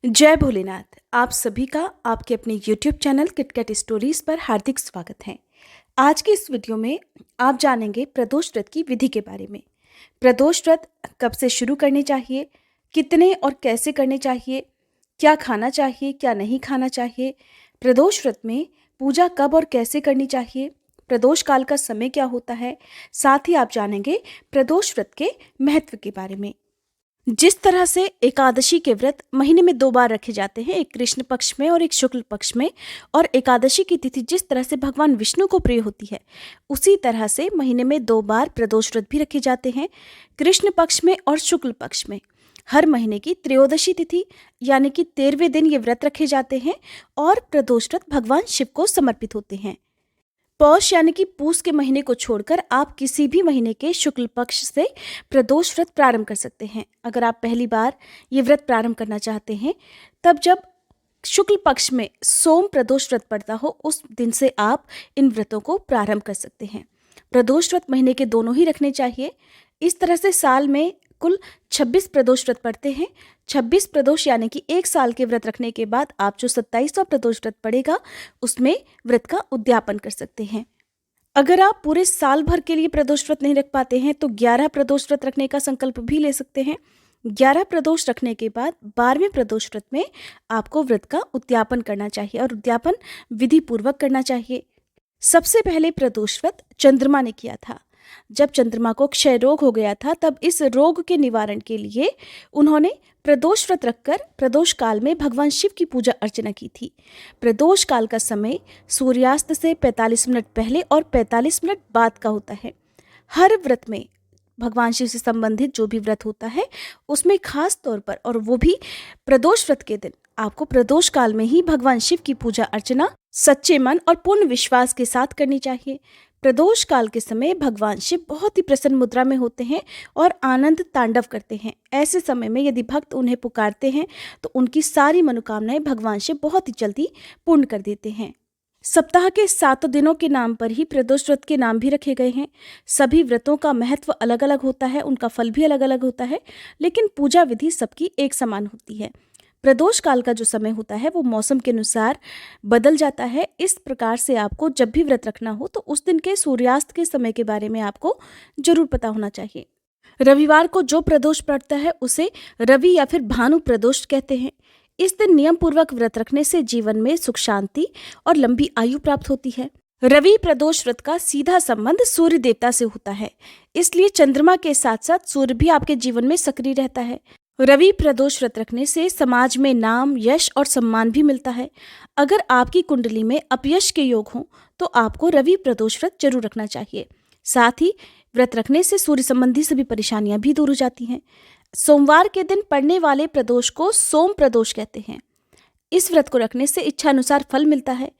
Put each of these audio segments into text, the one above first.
जय भोलेनाथ। आप सभी का आपके अपने YouTube चैनल किटकैट स्टोरीज पर हार्दिक स्वागत है। आज के इस वीडियो में आप जानेंगे प्रदोष व्रत की विधि के बारे में। प्रदोष व्रत कब से शुरू करने चाहिए, कितने और कैसे करने चाहिए, क्या खाना चाहिए क्या नहीं खाना चाहिए, प्रदोष व्रत में पूजा कब और कैसे करनी चाहिए, प्रदोष काल का समय क्या होता है। साथ ही आप जानेंगे प्रदोष व्रत के महत्व के बारे में। जिस तरह से एकादशी के व्रत महीने में 2 बार रखे जाते हैं, एक कृष्ण पक्ष में और एक शुक्ल पक्ष में, और एकादशी की तिथि जिस तरह से भगवान विष्णु को प्रिय होती है, उसी तरह से महीने में 2 बार प्रदोष व्रत भी रखे जाते हैं, कृष्ण पक्ष में और शुक्ल पक्ष में। हर महीने की त्रयोदशी तिथि यानी कि 13वें दिन ये व्रत रखे जाते हैं और प्रदोष व्रत भगवान शिव को समर्पित होते हैं। पौष यानी कि पूस के महीने को छोड़कर आप किसी भी महीने के शुक्ल पक्ष से प्रदोष व्रत प्रारंभ कर सकते हैं। अगर आप पहली बार ये व्रत प्रारंभ करना चाहते हैं, तब जब शुक्ल पक्ष में सोम प्रदोष व्रत पड़ता हो, उस दिन से आप इन व्रतों को प्रारंभ कर सकते हैं। प्रदोष व्रत महीने के दोनों ही रखने चाहिए। इस तरह से साल में कुल 26 प्रदोष व्रत पड़ते हैं। 26 प्रदोष यानी कि एक साल के व्रत रखने के बाद आप जो 27वां प्रदोष व्रत पड़ेगा, उसमें व्रत का उद्यापन कर सकते हैं। अगर आप पूरे साल भर के लिए प्रदोष व्रत नहीं रख पाते हैं, तो 11 प्रदोष व्रत रखने का संकल्प भी ले सकते हैं। 11 प्रदोष रखने के बाद 12वें प्रदोष व्रत में आपको व्रत का उद्यापन करना चाहिए और उद्यापन विधि पूर्वक करना चाहिए। सबसे पहले प्रदोष व्रत चंद्रमा ने किया था। जब चंद्रमा को क्षय रोग हो गया था, तब इस रोग के निवारण के लिए उन्होंने प्रदोष व्रत रखकर प्रदोष काल में भगवान शिव की पूजा अर्चना की थी। प्रदोष काल का समय सूर्यास्त से 45 मिनट पहले और 45 मिनट बाद का होता है। हर व्रत में भगवान शिव से संबंधित जो भी व्रत होता है, उसमें खास तौर पर, और वो भी प्रदोष व्रत के दिन, आपको प्रदोष काल में ही भगवान शिव की पूजा अर्चना सच्चे मन और पूर्ण विश्वास के साथ करनी चाहिए। प्रदोष काल के समय भगवान शिव बहुत ही प्रसन्न मुद्रा में होते हैं और आनंद तांडव करते हैं। ऐसे समय में यदि भक्त उन्हें पुकारते हैं, तो उनकी सारी मनोकामनाएं भगवान शिव बहुत ही जल्दी पूर्ण कर देते हैं। सप्ताह के 7 दिनों के नाम पर ही प्रदोष व्रत के नाम भी रखे गए हैं। सभी व्रतों का महत्व अलग अलग होता है, उनका फल भी अलग अलग होता है, लेकिन पूजा विधि सबकी एक समान होती है। प्रदोष काल का जो समय होता है, वो मौसम के अनुसार बदल जाता है। इस प्रकार से आपको जब भी व्रत रखना हो, तो उस दिन के सूर्यास्त के समय के बारे में आपको जरूर पता होना चाहिए। रविवार को जो प्रदोष पड़ता है, उसे रवि या फिर भानु प्रदोष कहते हैं। इस दिन नियम पूर्वक व्रत रखने से जीवन में सुख शांति और लंबी आयु प्राप्त होती है। रवि प्रदोष व्रत का सीधा संबंध सूर्य देवता से होता है, इसलिए चंद्रमा के साथ साथ सूर्य भी आपके जीवन में सक्रिय रहता है। रवि प्रदोष व्रत रखने से समाज में नाम, यश और सम्मान भी मिलता है। अगर आपकी कुंडली में अपयश के योग हों, तो आपको रवि प्रदोष व्रत जरूर रखना चाहिए। साथ ही व्रत रखने से सूर्य संबंधी सभी परेशानियां भी दूर हो जाती हैं। सोमवार के दिन पड़ने वाले प्रदोष को सोम प्रदोष कहते हैं। इस व्रत को रखने से इच्छा अनुसार फल मिलता है।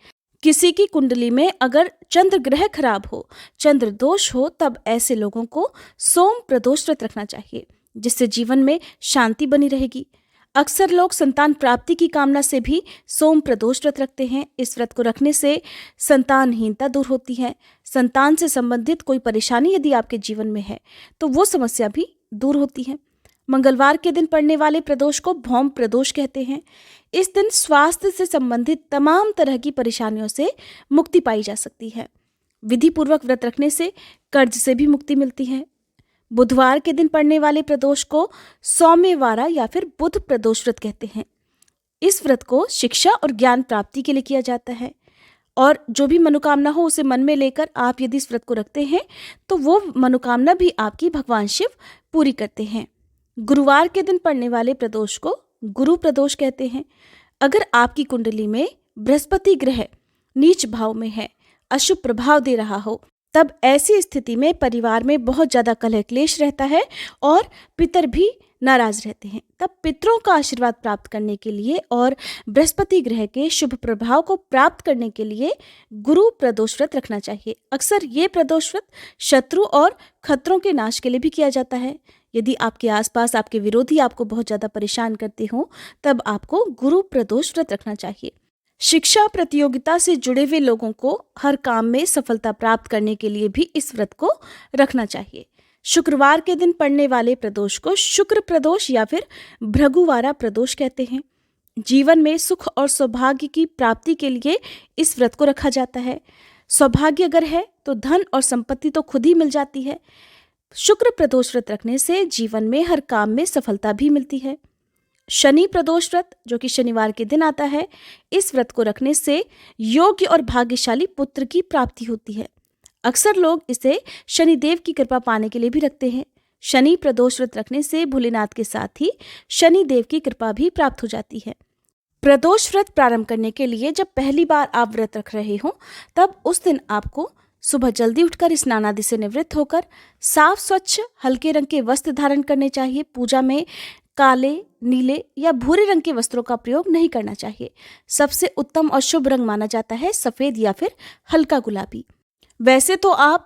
किसी की कुंडली में अगर चंद्र ग्रह खराब हो, चंद्र दोष हो, तब ऐसे लोगों को सोम प्रदोष व्रत रखना चाहिए, जिससे जीवन में शांति बनी रहेगी। अक्सर लोग संतान प्राप्ति की कामना से भी सोम प्रदोष व्रत रखते हैं। इस व्रत को रखने से संतानहीनता दूर होती है। संतान से संबंधित कोई परेशानी यदि आपके जीवन में है, तो वो समस्या भी दूर होती है। मंगलवार के दिन पड़ने वाले प्रदोष को भौम प्रदोष कहते हैं। इस दिन स्वास्थ्य से संबंधित तमाम तरह की परेशानियों से मुक्ति पाई जा सकती है। विधि पूर्वक व्रत रखने से कर्ज से भी मुक्ति मिलती है। बुधवार के दिन पड़ने वाले प्रदोष को सौम्यवारा या फिर बुध प्रदोष व्रत कहते हैं। इस व्रत को शिक्षा और ज्ञान प्राप्ति के लिए किया जाता है, और जो भी मनोकामना हो उसे मन में लेकर आप यदि इस व्रत को रखते हैं, तो वो मनोकामना भी आपकी भगवान शिव पूरी करते हैं। गुरुवार के दिन पड़ने वाले प्रदोष को गुरु प्रदोष कहते हैं। अगर आपकी कुंडली में बृहस्पति ग्रह नीच भाव में है, अशुभ प्रभाव दे रहा हो, तब ऐसी स्थिति में परिवार में बहुत ज्यादा कलह क्लेश रहता है और पितर भी नाराज रहते हैं। तब पितरों का आशीर्वाद प्राप्त करने के लिए और बृहस्पति ग्रह के शुभ प्रभाव को प्राप्त करने के लिए गुरु प्रदोष व्रत रखना चाहिए। अक्सर ये प्रदोष व्रत शत्रु और खतरों के नाश के लिए भी किया जाता है। यदि आपके आसपास आपके विरोधी आपको बहुत ज्यादा परेशान करते हो, तब आपको गुरु प्रदोष व्रत रखना चाहिए। शिक्षा प्रतियोगिता से जुड़े हुए लोगों को हर काम में सफलता प्राप्त करने के लिए भी इस व्रत को रखना चाहिए। शुक्रवार के दिन पड़ने वाले प्रदोष को शुक्र प्रदोष या फिर भृगुवारा प्रदोष कहते हैं। जीवन में सुख और सौभाग्य की प्राप्ति के लिए इस व्रत को रखा जाता है। सौभाग्य अगर है तो धन और संपत्ति तो खुद ही मिल जाती है। शुक्र प्रदोष व्रत रखने से जीवन में हर काम में सफलता भी मिलती है। शनि प्रदोष व्रत, जो कि शनिवार के दिन आता है, इस व्रत को रखने से योग्य और भाग्यशाली पुत्र की प्राप्ति होती है। अक्सर लोग इसे शनिदेव की कृपा पाने के लिए भी रखते हैं। शनि प्रदोष व्रत रखने से भोलेनाथ के साथ ही शनिदेव की कृपा भी प्राप्त हो जाती है। प्रदोष व्रत प्रारंभ करने के लिए जब पहली बार आप व्रत रख रहे हो, तब उस दिन आपको सुबह जल्दी उठकर स्नान आदि से निवृत्त होकर साफ स्वच्छ हल्के रंग के वस्त्र धारण करने चाहिए। पूजा में काले, नीले या भूरे रंग के वस्त्रों का प्रयोग नहीं करना चाहिए। सबसे उत्तम और शुभ रंग माना जाता है सफेद या फिर हल्का गुलाबी। वैसे तो आप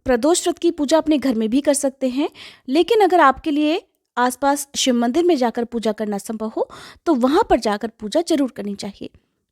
प्रदोष व्रत की पूजा अपने घर में भी कर सकते हैं, लेकिन अगर आपके लिए आसपास शिव मंदिर में जाकर पूजा करना संभव हो तो वहां पर जाकर पूजा जरूर करनी चाहिए।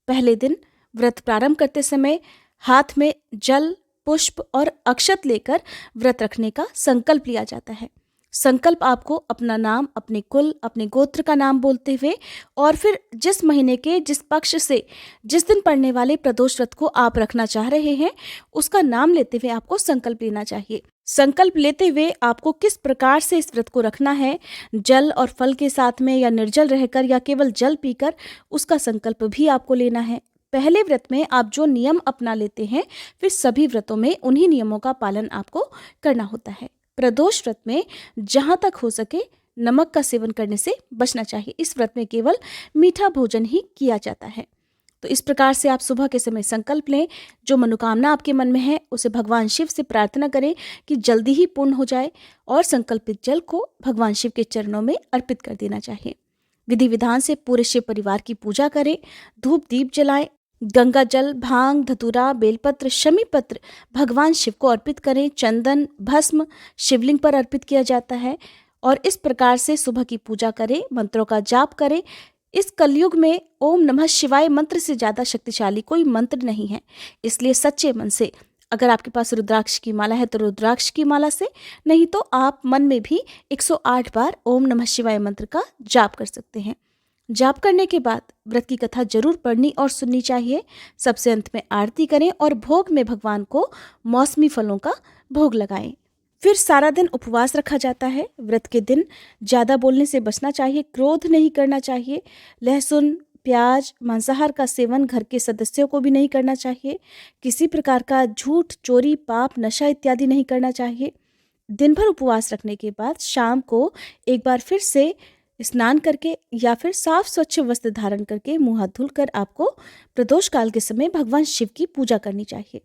पहले दिन व्रत प्रारंभ करते समय हाथ में जल, पुष्प और अक्षत लेकर व्रत रखने का संकल्प लिया जाता है। संकल्प आपको अपना नाम, अपने कुल, अपने गोत्र का नाम बोलते हुए और फिर जिस महीने के जिस पक्ष से जिस दिन पड़ने वाले प्रदोष व्रत को आप रखना चाह रहे हैं उसका नाम लेते हुए आपको संकल्प लेना चाहिए। संकल्प लेते हुए आपको किस प्रकार से इस व्रत को रखना है, जल और फल के साथ में या निर्जल रहकर या केवल जल पीकर, उसका संकल्प भी आपको लेना है। पहले व्रत में आप जो नियम अपना लेते हैं, फिर सभी व्रतों में उन्हीं नियमों का पालन आपको करना होता है। प्रदोष व्रत में जहाँ तक हो सके नमक का सेवन करने से बचना चाहिए। इस व्रत में केवल मीठा भोजन ही किया जाता है। तो इस प्रकार से आप सुबह के समय संकल्प लें, जो मनोकामना आपके मन में है उसे भगवान शिव से प्रार्थना करें कि जल्दी ही पूर्ण हो जाए और संकल्पित जल को भगवान शिव के चरणों में अर्पित कर देना चाहिए। विधि विधान से पूरे शिव परिवार की पूजा करें, धूप दीप जलाएं, गंगा जल, भांग, धतूरा, बेलपत्र, शमी पत्र भगवान शिव को अर्पित करें। चंदन, भस्म शिवलिंग पर अर्पित किया जाता है और इस प्रकार से सुबह की पूजा करें, मंत्रों का जाप करें। इस कलयुग में ओम नमः शिवाय मंत्र से ज़्यादा शक्तिशाली कोई मंत्र नहीं है, इसलिए सच्चे मन से, अगर आपके पास रुद्राक्ष की माला है तो रुद्राक्ष की माला से, नहीं तो आप मन में भी 108 बार ओम नमः शिवाय मंत्र का जाप कर सकते हैं। जाप करने के बाद व्रत की कथा जरूर पढ़नी और सुननी चाहिए। सबसे अंत में आरती करें और भोग में भगवान को मौसमी फलों का भोग लगाएं। फिर सारा दिन उपवास रखा जाता है। व्रत के दिन ज़्यादा बोलने से बचना चाहिए, क्रोध नहीं करना चाहिए। लहसुन, प्याज, मांसाहार का सेवन घर के सदस्यों को भी नहीं करना चाहिए। किसी प्रकार का झूठ, चोरी, पाप, नशा इत्यादि नहीं करना चाहिए। दिन भर उपवास रखने के बाद शाम को एक बार फिर से स्नान करके या फिर साफ स्वच्छ वस्त्र धारण करके मुंह हाथ धुलकर आपको प्रदोष काल के समय भगवान शिव की पूजा करनी चाहिए।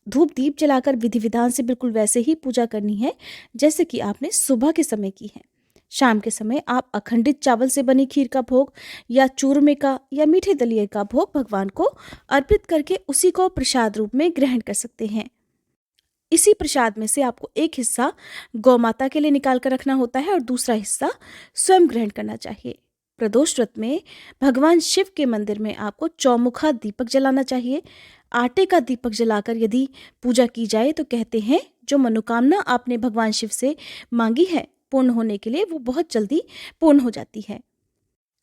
धूप दीप जलाकर विधि विधान से बिल्कुल वैसे ही पूजा करनी है जैसे कि आपने सुबह के समय की है। शाम के समय आप अखंडित चावल से बनी खीर का भोग या चूरमे का या मीठे दलिये का भोग भगवान को अर्पित करके उसी को प्रसाद रूप में ग्रहण कर सकते हैं। इसी प्रसाद में से आपको एक हिस्सा गौ माता के लिए निकाल कर रखना होता है और दूसरा हिस्सा स्वयं ग्रहण करना चाहिए। प्रदोष व्रत में भगवान शिव के मंदिर में आपको चौमुखा दीपक जलाना चाहिए। आटे का दीपक जलाकर यदि पूजा की जाए तो कहते हैं जो मनोकामना आपने भगवान शिव से मांगी है पूर्ण होने के लिए, वो बहुत जल्दी पूर्ण हो जाती है।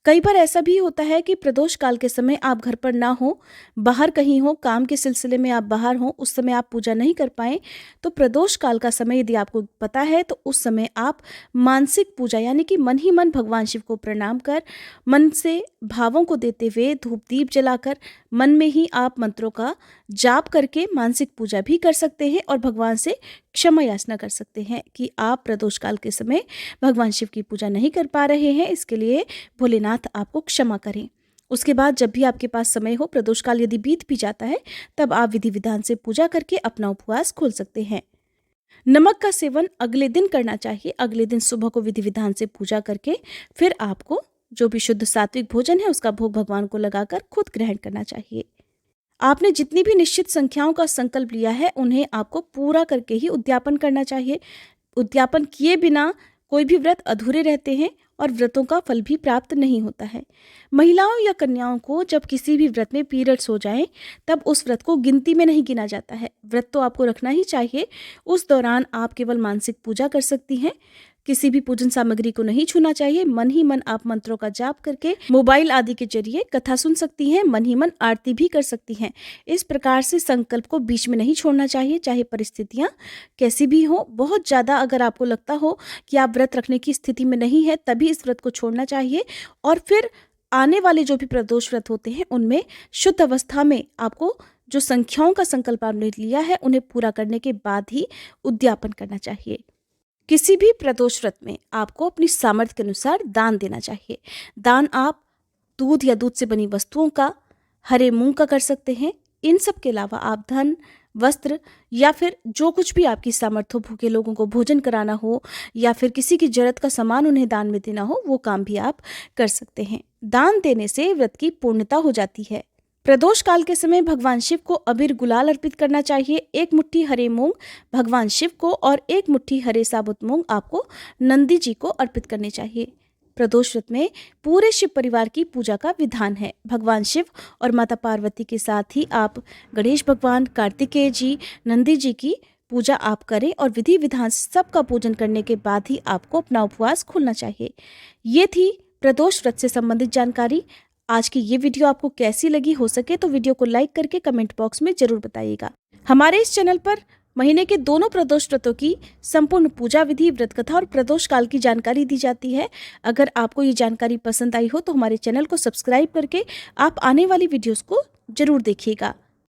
कई बार ऐसा भी होता है कि प्रदोष काल के समय आप घर पर ना हो, बाहर कहीं हो, काम के सिलसिले में आप बाहर हो, उस समय आप पूजा नहीं कर पाएँ, तो प्रदोष काल का समय यदि आपको पता है तो उस समय आप मानसिक पूजा यानी कि मन ही मन भगवान शिव को प्रणाम कर, मन से भावों को देते हुए धूप दीप जलाकर मन में ही आप मंत्रों का जाप करके मानसिक पूजा भी कर सकते हैं और भगवान से क्षमा याचना कर सकते हैं कि आप प्रदोष काल के समय भगवान शिव की पूजा नहीं कर पा रहे हैं, इसके लिए भोलेनाथ आपको क्षमा करें। उसके बाद जब भी आपके पास समय हो, प्रदोष काल यदि बीत भी जाता है, तब आप विधि विधान से पूजा करके अपना उपवास खोल सकते हैं। नमक का सेवन अगले दिन करना चाहिए। अगले दिन सुबह को विधि विधान से पूजा करके फिर आपको जो भी शुद्ध सात्विक भोजन है उसका भोग भगवान को लगाकर खुद ग्रहण करना चाहिए। आपने जितनी भी निश्चित संख्याओं का संकल्प लिया है उन्हें आपको पूरा करके ही उद्यापन करना चाहिए। उद्यापन किए बिना कोई भी व्रत अधूरे रहते हैं और व्रतों का फल भी प्राप्त नहीं होता है। महिलाओं या कन्याओं को जब किसी भी व्रत में पीरियड्स हो जाएं, तब उस व्रत को गिनती में नहीं गिना जाता है। व्रत तो आपको रखना ही चाहिए। उस दौरान आप केवल मानसिक पूजा कर सकती हैं। किसी भी पूजन सामग्री को नहीं छूना चाहिए। मन ही मन आप मंत्रों का जाप करके मोबाइल आदि के जरिए कथा सुन सकती हैं, मन ही मन आरती भी कर सकती हैं। इस प्रकार से संकल्प को बीच में नहीं छोड़ना चाहिए, चाहे परिस्थितियां कैसी भी हो। बहुत ज़्यादा अगर आपको लगता हो कि आप व्रत रखने की स्थिति में नहीं है, तभी इस व्रत को छोड़ना चाहिए। और फिर आने वाले जो भी प्रदोष व्रत होते हैं उनमें शुद्ध अवस्था में आपको जो संख्याओं का संकल्प आपने लिया है उन्हें पूरा करने के बाद ही उद्यापन करना चाहिए। किसी भी प्रदोष व्रत में आपको अपनी सामर्थ्य के अनुसार दान देना चाहिए। दान आप दूध या दूध से बनी वस्तुओं का, हरे मूंग का कर सकते हैं। इन सब के अलावा आप धन, वस्त्र या फिर जो कुछ भी आपकी सामर्थ्य हो, भूखे लोगों को भोजन कराना हो या फिर किसी की जरूरत का सामान उन्हें दान में देना हो, वो काम भी आप कर सकते हैं। दान देने से व्रत की पूर्णता हो जाती है। प्रदोष काल के समय भगवान शिव को अबीर गुलाल अर्पित करना चाहिए। 1 मुट्ठी हरे मूंग भगवान शिव को और 1 मुट्ठी हरे साबुत मूंग आपको नंदी जी को अर्पित करने चाहिए। प्रदोष व्रत में पूरे शिव परिवार की पूजा का विधान है। भगवान शिव और माता पार्वती के साथ ही आप गणेश भगवान, कार्तिकेय जी, नंदी जी की पूजा आप करें और विधि विधान सबका पूजन करने के बाद ही आपको अपना उपवास खोलना चाहिए। ये थी प्रदोष व्रत से संबंधित जानकारी। आज की ये वीडियो आपको कैसी लगी, हो सके तो वीडियो को लाइक करके कमेंट बॉक्स में जरूर बताइएगा। हमारे इस चैनल पर महीने के दोनों प्रदोष व्रतों की संपूर्ण पूजा विधि, व्रत कथा और प्रदोष काल की जानकारी दी जाती है। अगर आपको ये जानकारी पसंद आई हो तो हमारे चैनल को सब्सक्राइब करके आप आने वाली वीडियोस को जरूर देखिएगा।